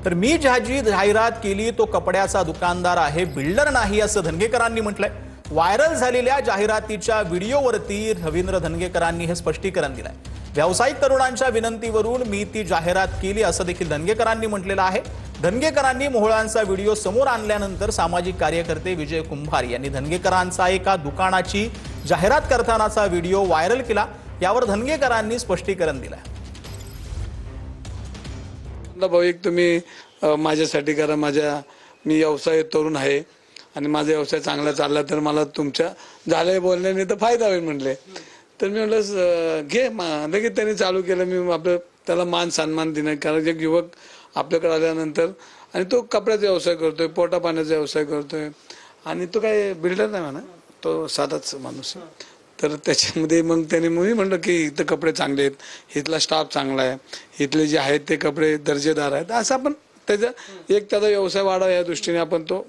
तर मी जी जाहिरात केली तो कपड्याचा दुकानदार आहे, बिल्डर नाही, असं धनगेकरांनी म्हटलंय। व्हायरल झालेल्या जाहिरातीच्या व्हिडिओवरती रवींद्र धनगेकरांनी हे स्पष्टीकरण दिलंय। व्यावसायिक तरुणांच्या विनंतीवरून मी ती जाहिरात केली असं देखील धनगेकरांनी म्हटलेलं आहे। धनगेकरांनी मोहळांचा व्हिडिओ समोर आणल्यानंतर सामाजिक कार्यकर्ते विजय कुंभार यांनी धनगेकरांचा एका दुकानाची जाहिरात करतानाचा व्हिडिओ व्हायरल केला। यावर धनगेकरांनी स्पष्टीकरण दिलंय। भाऊ, एक तुम्ही माझ्यासाठी करा, मी व्यवसाय तरुण आहे आणि माझा व्यवसाय चांगला चालला तर मला तुमच्या झाले बोलण्याने तर फायदा होईल म्हणले। तर मी म्हटलं घे, लगेच त्यांनी चालू केलं। मी आपलं त्याला मान सन्मान देणं, कारण एक युवक आपल्याकडे आल्यानंतर आणि तो कपड्याचा व्यवसाय करतोय, पोटा पाण्याचा व्यवसाय करतोय आणि तो काय बिल्डर नाही म्हणा, तो साधाच माणूस। तर त्याच्यामध्ये मग त्याने मी म्हणलं की इथं कपडे चांगले आहेत, इथला स्टाफ चांगला आहे, इथले जे आहेत ते कपडे दर्जेदार आहेत, असं आपण त्याचा व्यवसाय वाढावा या दृष्टीने आपण तो